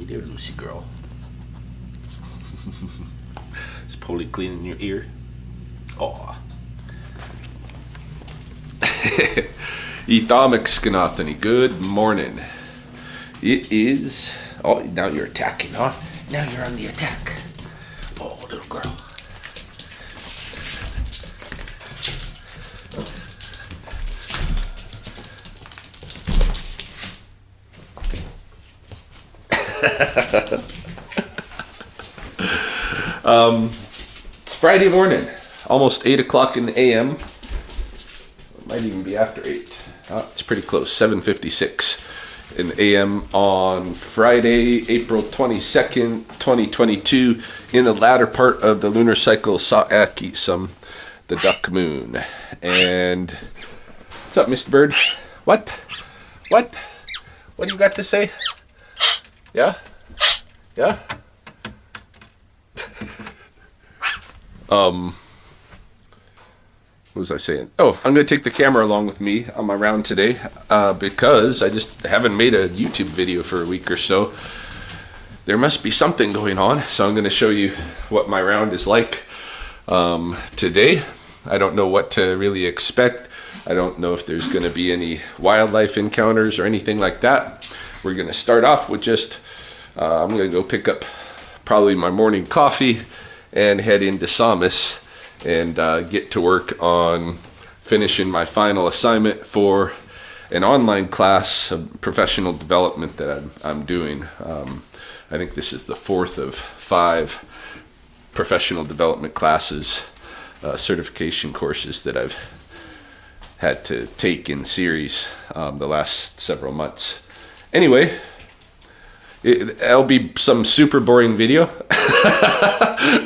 there, Lucy girl. Is Polly cleaning your ear? Aw. Sspopiikimi, good morning. It is... Oh, now you're attacking, huh? Now you're on the attack. Oh, little girl. It's Friday morning, almost 8 o'clock in the a.m. It might even be after 8. It's pretty close, 7:56 in the a.m. on Friday, April 22nd, 2022, in the latter part of the lunar cycle, Sspopiikimi, the duck moon. And what's up, Mr. Bird? What? What do you got to say? Yeah? Yeah? What was I saying? Oh, I'm going to take the camera along with me on my round today because I just haven't made a YouTube video for a week or so. There must be something going on, so I'm going to show you what my round is like today. I don't know what to really expect. I don't know if there's going to be any wildlife encounters or anything like that. We're going to start off with just, I'm going to go pick up probably my morning coffee and head into Sspopiikimi and get to work on finishing my final assignment for an online class of professional development that I'm doing. I think this is the 4th of 5 professional development classes, certification courses that I've had to take in series the last several months. Anyway, it'll be some super boring video.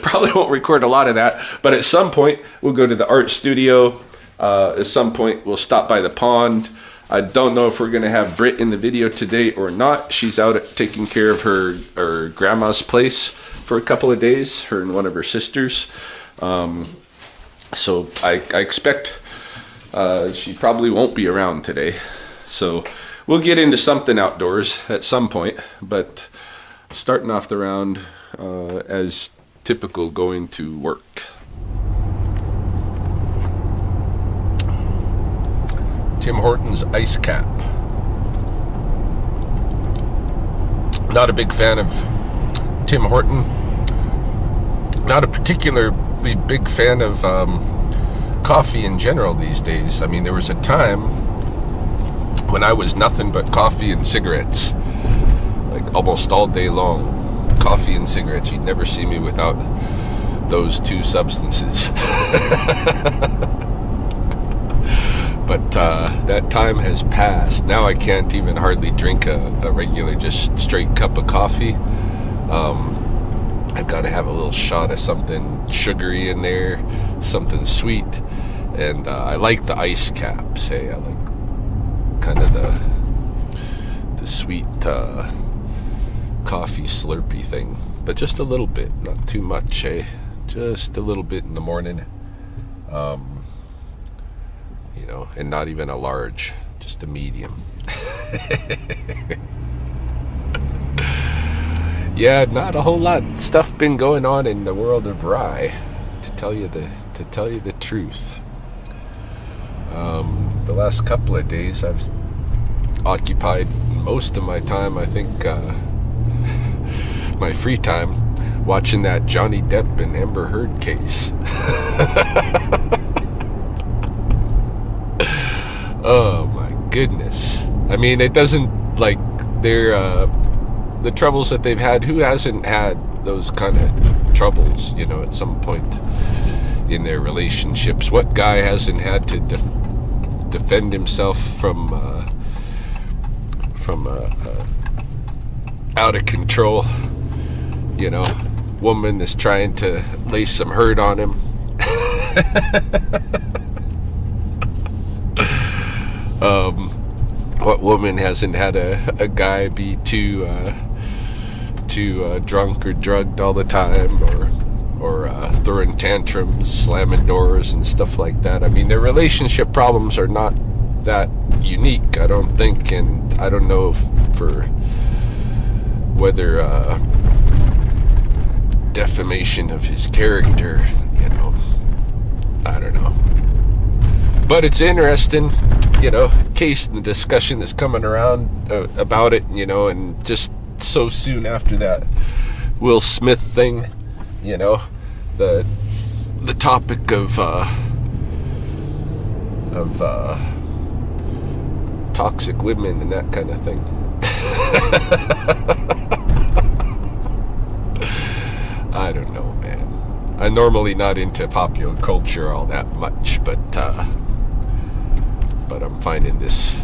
Probably won't record a lot of that, but at some point we'll go to the art studio. At some point we'll stop by the pond. I don't know if we're going to have Britt in the video today or not. She's out taking care of her grandma's place for a couple of days, her and one of her sisters. So I expect she probably won't be around today. So we'll get into something outdoors at some point, but starting off the round as typical, going to work. Tim Hortons ice cap. Not a big fan of Tim Horton. Not a particularly big fan of coffee in general these days. I mean, there was a time when I was nothing but coffee and cigarettes, like almost all day long. Coffee and cigarettes. You'd never see me without those two substances. But that time has passed. Now I can't even hardly drink a regular, just straight cup of coffee. I've got to have a little shot of something sugary in there, something sweet. And I like the ice caps. Hey, I like kind of the sweet coffee slurpy thing, but just a little bit, not too much, eh? Just a little bit in the morning, you know, and not even a large, just a medium. Yeah, not a whole lot stuff been going on in the world of rye, to tell you the truth. The last couple of days I've occupied most of my time, I think, my free time, watching that Johnny Depp and Amber Heard case. Oh my goodness. I mean, it doesn't, like, the troubles that they've had. Who hasn't had those kind of troubles, you know, at some point in their relationships? What guy hasn't had to defend himself from out of control, you know, woman is trying to lay some hurt on him? What woman hasn't had a guy be too drunk or drugged all the time, or throwing tantrums, slamming doors and stuff like that? I mean, their relationship problems are not that unique, I don't think, and I don't know if for whether defamation of his character, I don't know. But it's interesting, in case the discussion is coming around about it, and just so soon after that Will Smith thing, the topic of toxic women and that kind of thing. I don't know, man. I'm normally not into popular culture all that much, but I'm finding this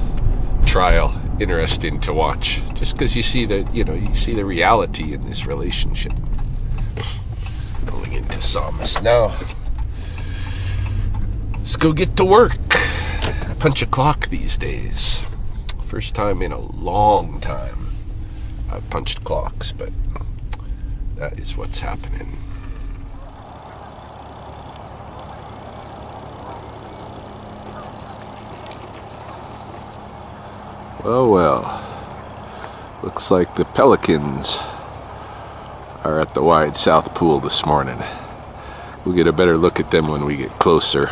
trial interesting to watch, just because you see the reality in this relationship. Going into Psalmist now. Let's go get to work. I punch a clock these days. First time in a long time I've punched clocks, but that is what's happening. Well, looks like the Pelicans are at the wide South Pool this morning. We'll get a better look at them when we get closer.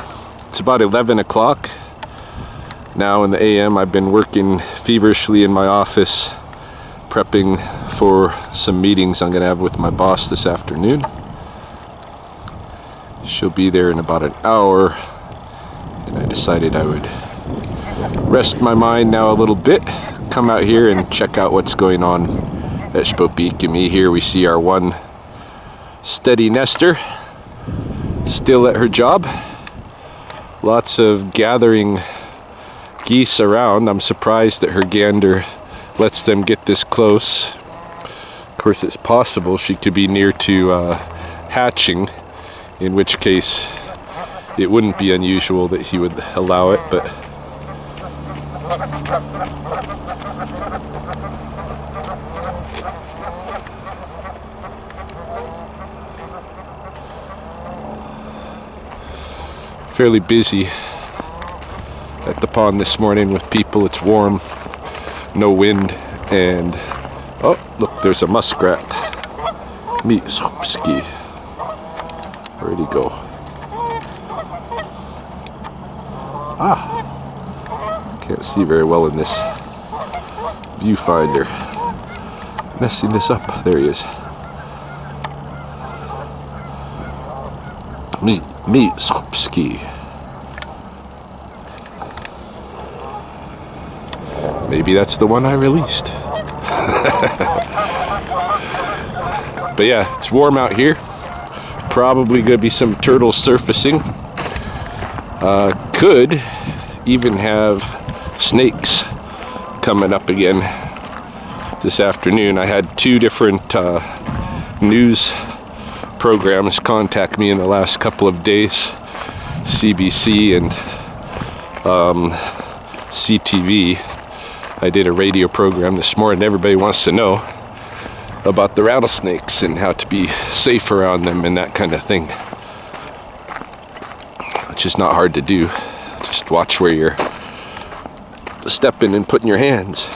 It's about 11 o'clock now in the AM. I've been working feverishly in my office, prepping for some meetings I'm going to have with my boss this afternoon. She'll be there in about an hour, and I decided I would rest my mind now a little bit, come out here and check out what's going on at Sspopiikimi. Here we see our one steady nester still at her job. Lots of gathering geese around. I'm surprised that her gander lets them get this close. Of course, it's possible she could be near to hatching, in which case it wouldn't be unusual that he would allow it, but fairly busy at the pond this morning with people. It's warm, no wind, and oh, look, there's a muskrat. Sspopiikimi. Where'd he go? Can't see very well in this viewfinder. Messing this up. There he is. Sspopiikimi. Maybe that's the one I released. But yeah, it's warm out here. Probably gonna be some turtles surfacing. Could even have snakes coming up again this afternoon. I had two different news programs contact me in the last couple of days, CBC and CTV. I did a radio program this morning. Everybody wants to know about the rattlesnakes and how to be safe around them and that kind of thing, which is not hard to do. Just watch where you're stepping and putting your hands.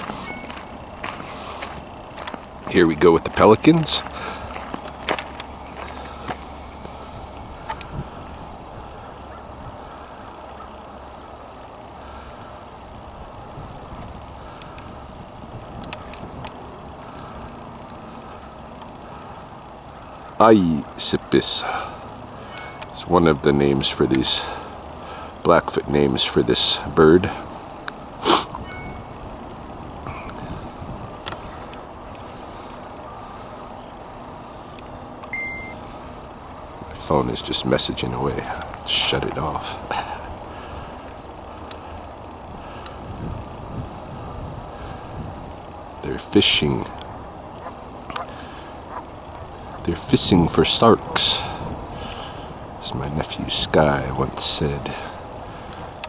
Here we go with the pelicans. Sspopiikimi is one of the names for these Blackfoot names for this bird. My phone is just messaging away. Shut it off. They're fishing. They're fishing for sarks, as my nephew Sky once said.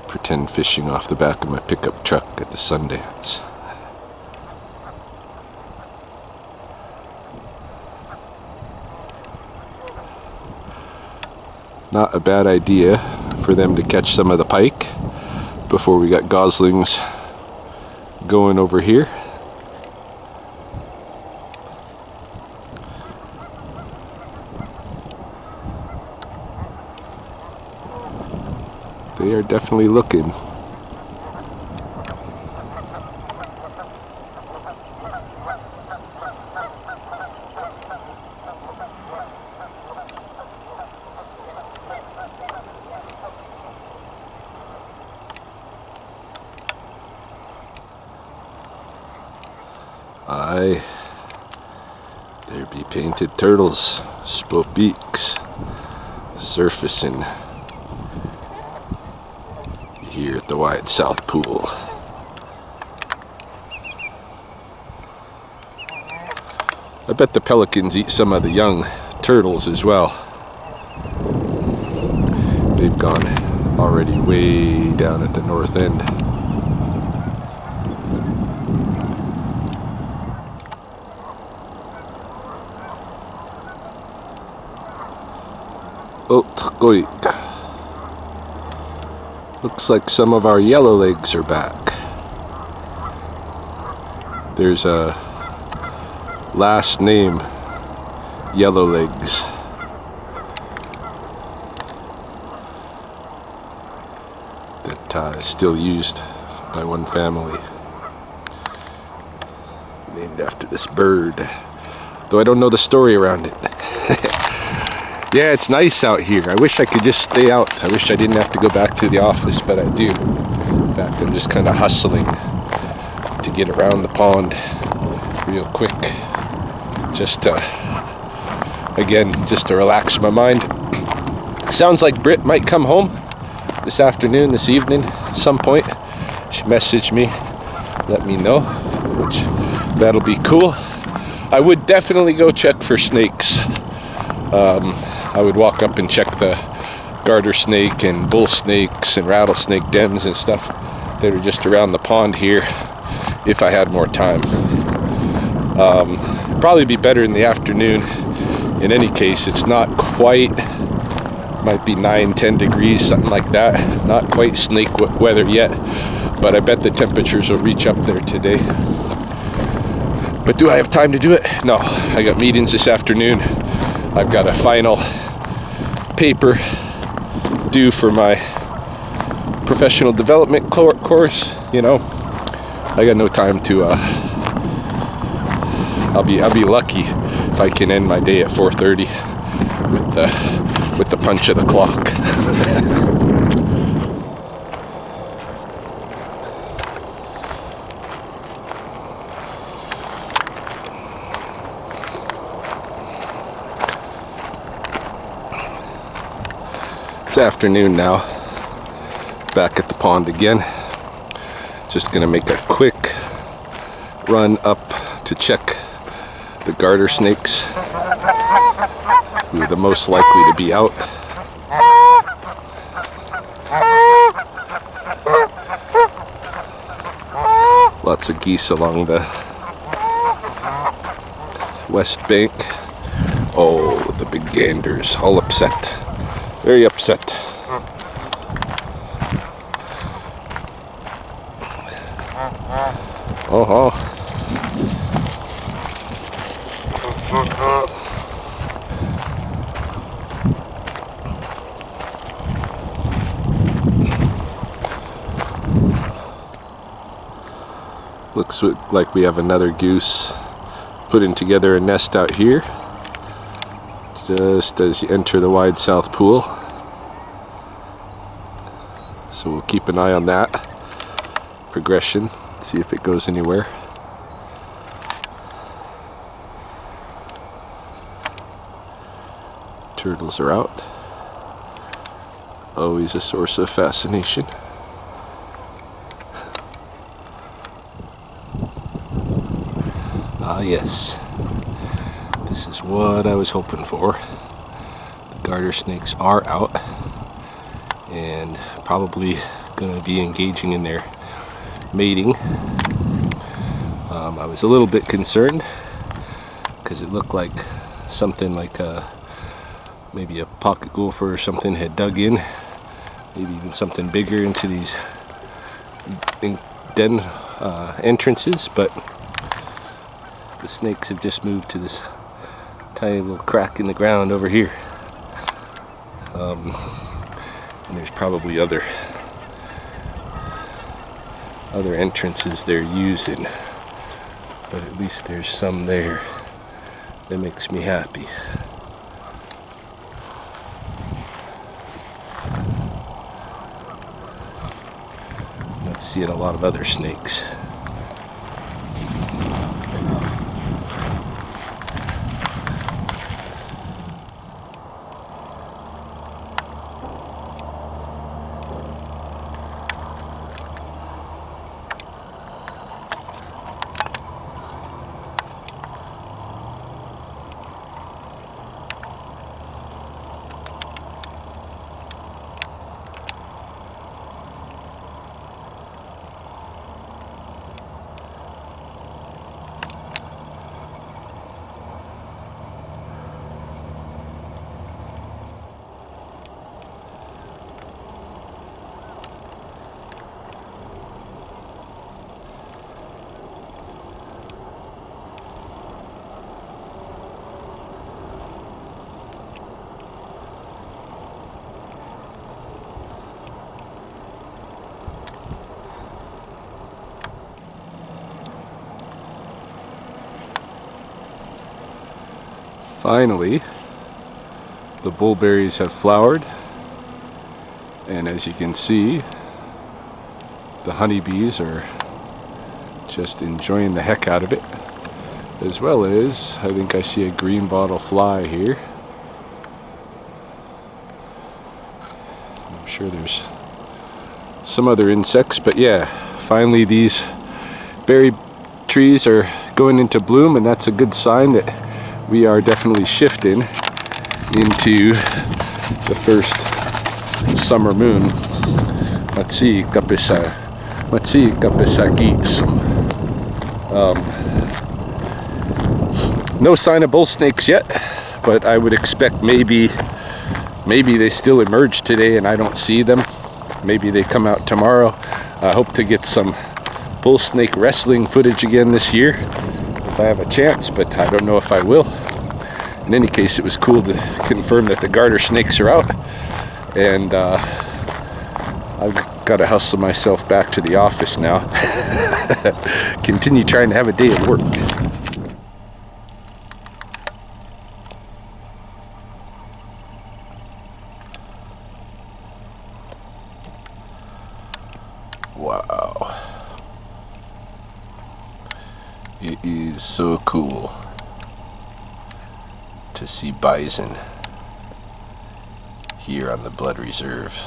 Pretend fishing off the back of my pickup truck at the Sundance. Not a bad idea for them to catch some of the pike before we got goslings going over here. They're definitely looking. Aye, there be painted turtles, Sspopiiks, surfacing here at the wide south pool. I bet the pelicans eat some of the young turtles as well. They've gone already way down at the north end. Looks like some of our yellow legs are back. There's a last name, yellow legs. That is still used by one family. Named after this bird. Though I don't know the story around it. Yeah, it's nice out here. I wish I could just stay out. I wish I didn't have to go back to the office, but I do. In fact, I'm just kind of hustling to get around the pond real quick. Just to relax my mind. Sounds like Britt might come home this afternoon, this evening, at some point. She messaged me, let me know, which that'll be cool. I would definitely go check for snakes. I would walk up and check the garter snake and bull snakes and rattlesnake dens and stuff that are just around the pond here if I had more time. Probably be better in the afternoon. In any case, it's not quite, might be 9-10 degrees, something like that. Not quite snake weather yet, but I bet the temperatures will reach up there today. But do I have time to do it? No, I got meetings this afternoon. I've got a final paper due for my professional development course. You know, I got no time to. I'll be lucky if I can end my day at 4:30 with the punch of the clock. It's afternoon now, back at the pond again. Just gonna make a quick run up to check the garter snakes, who are the most likely to be out. Lots of geese along the west bank. Oh, the big ganders, all upset. Very upset. Looks like we have another goose putting together a nest out here, just as you enter the wide south pool. So we'll keep an eye on that progression, see if it goes anywhere. Turtles are out. Always a source of fascination. Ah yes, this is what I was hoping for. The garter snakes are out and probably going to be engaging in their mating. I was a little bit concerned because it looked like something like maybe a pocket gopher or something had dug in, maybe even something bigger into these den entrances, but the snakes have just moved to this tiny little crack in the ground over here. And there's probably other other entrances they're using, but at least there's some there. That makes me happy. Not seeing a lot of other snakes. Finally, the bullberries have flowered, and as you can see, the honeybees are just enjoying the heck out of it, as well as I think I see a green bottle fly here. I'm sure there's some other insects, but yeah, finally these berry trees are going into bloom, and that's a good sign that we are definitely shifting into the first summer moon. No sign of bull snakes yet, but I would expect maybe they still emerge today and I don't see them. Maybe they come out tomorrow. I hope to get some bull snake wrestling footage again this year if I have a chance, but I don't know if I will. In any case, it was cool to confirm that the garter snakes are out, and I've got to hustle myself back to the office now. Continue trying to have a day at work. Wow. It is so cool to see bison here on the Blood Reserve.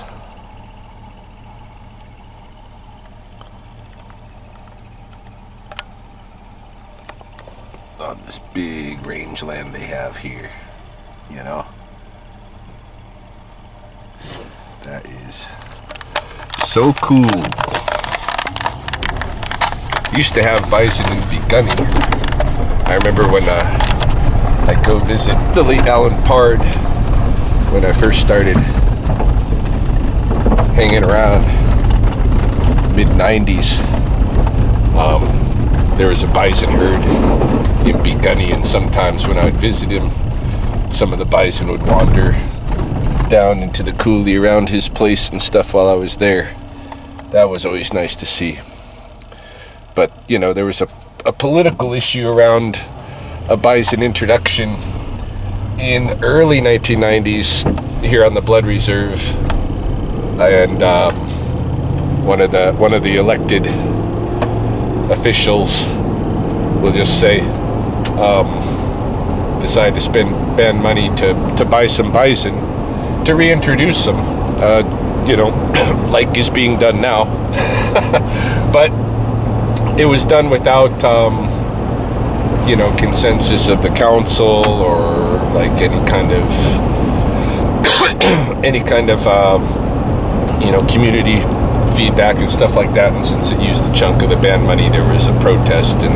On this big rangeland they have here, you know? That is so cool. Used to have bison in Sspopiikimi. I remember when I'd go visit the late Alan Pard when I first started hanging around, mid-90s. There was a bison herd in Sspopiikimi, and sometimes when I would visit him, some of the bison would wander down into the coulee around his place and stuff while I was there. That was always nice to see. But, you know, there was a political issue around a bison introduction in the early 1990s here on the Blood Reserve, and one of the elected officials, we'll just say, decided to spend money to buy some bison to reintroduce them, you know, like is being done now. But it was done without you know, consensus of the council or like any kind of you know, community feedback and stuff like that. And since it used a chunk of the band money, there was a protest and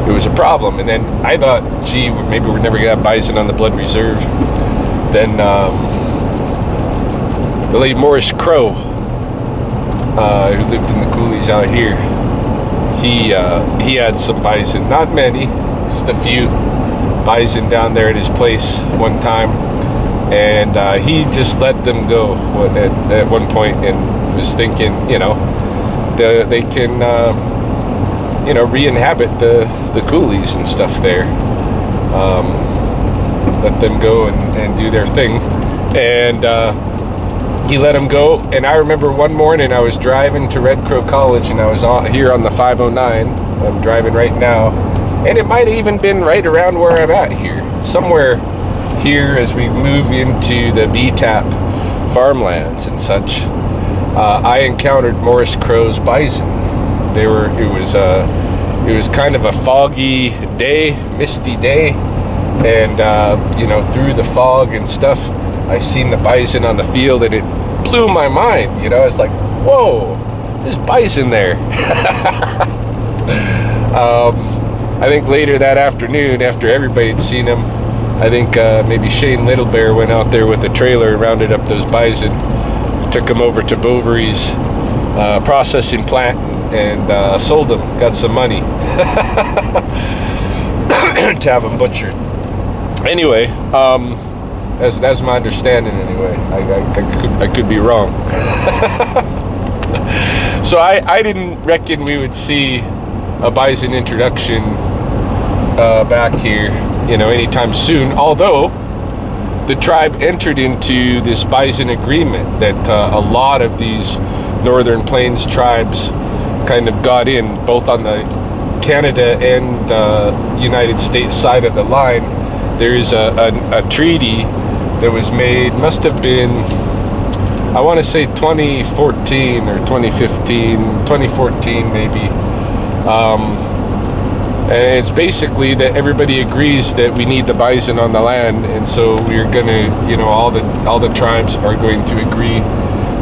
it was a problem. And then I thought, gee, maybe we're never gonna have bison on the Blood Reserve. Then the late Morris Crow, who lived in the coulees out here, he had some bison, not many, just a few bison down there at his place one time, and he just let them go at one point, and was thinking, you know, they can re-inhabit the coulees and stuff there. Let them go and do their thing. And he let them go. And I remember one morning I was driving to Red Crow College, and I was here on the 509. I'm driving right now, and it might have even been right around where I'm at here, somewhere here as we move into the BTAP farmlands and such. I encountered Morris Crow's bison. It was kind of a foggy day, misty day, and through the fog and stuff, I seen the bison on the field, and it blew my mind. I was like, whoa, there's bison there. I think later that afternoon, after everybody had seen him, I think maybe Shane Littlebear went out there with a trailer and rounded up those bison, took them over to Bovary's processing plant, and sold them, got some money to have them butchered. Anyway, that's my understanding anyway. I could be wrong. So I didn't reckon we would see a bison introduction back here, anytime soon, although the tribe entered into this bison agreement that a lot of these Northern Plains tribes kind of got in, both on the Canada and United States side of the line. There's a treaty that was made, must have been, I want to say 2014 or 2014 maybe. And it's basically that everybody agrees that we need the bison on the land, and so we're gonna, all the tribes are going to agree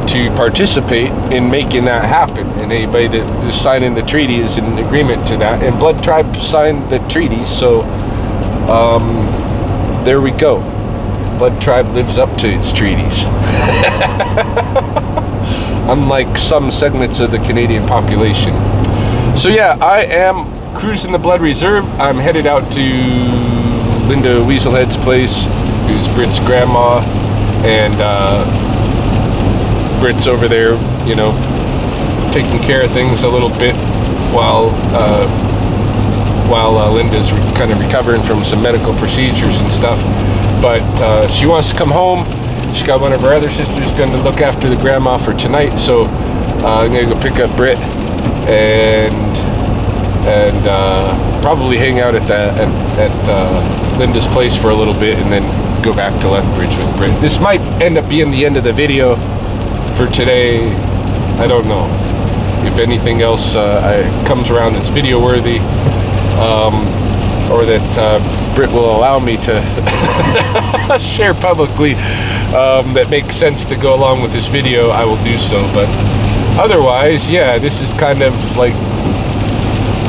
to participate in making that happen. And anybody that is signing the treaty is in agreement to that. And Blood Tribe signed the treaty, so there we go. Blood Tribe lives up to its treaties. Unlike some segments of the Canadian population. So yeah, I am cruising the Blood Reserve. I'm headed out to Linda Weaselhead's place, who's Britt's grandma, and Britt's over there, taking care of things a little bit while Linda's kind of recovering from some medical procedures and stuff. But she wants to come home. She's got one of her other sisters going to look after the grandma for tonight, so I'm going to go pick up Britt and probably hang out at Linda's place for a little bit, and then go back to Lethbridge with Britt. This might end up being the end of the video for today. I don't know. If anything else comes around that's video worthy, or that Britt will allow me to share publicly, that makes sense to go along with this video, I will do so. But otherwise, yeah, this is kind of like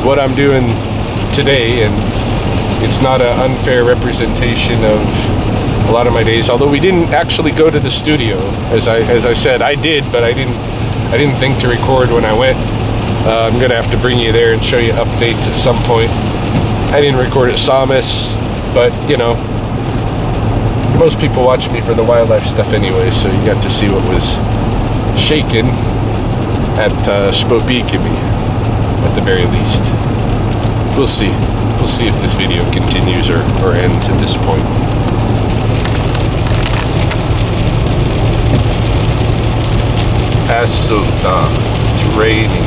what I'm doing today, and it's not an unfair representation of a lot of my days. Although we didn't actually go to the studio, as I said, I did, but I didn't think to record when I went. I'm gonna have to bring you there and show you updates at some point. I didn't record at Sawmiss, but most people watch me for the wildlife stuff anyway, so you got to see what was shaken at Sspopiikimi, at the very least. We'll see. We'll see if this video continues or ends at this point. As so done. It's raining.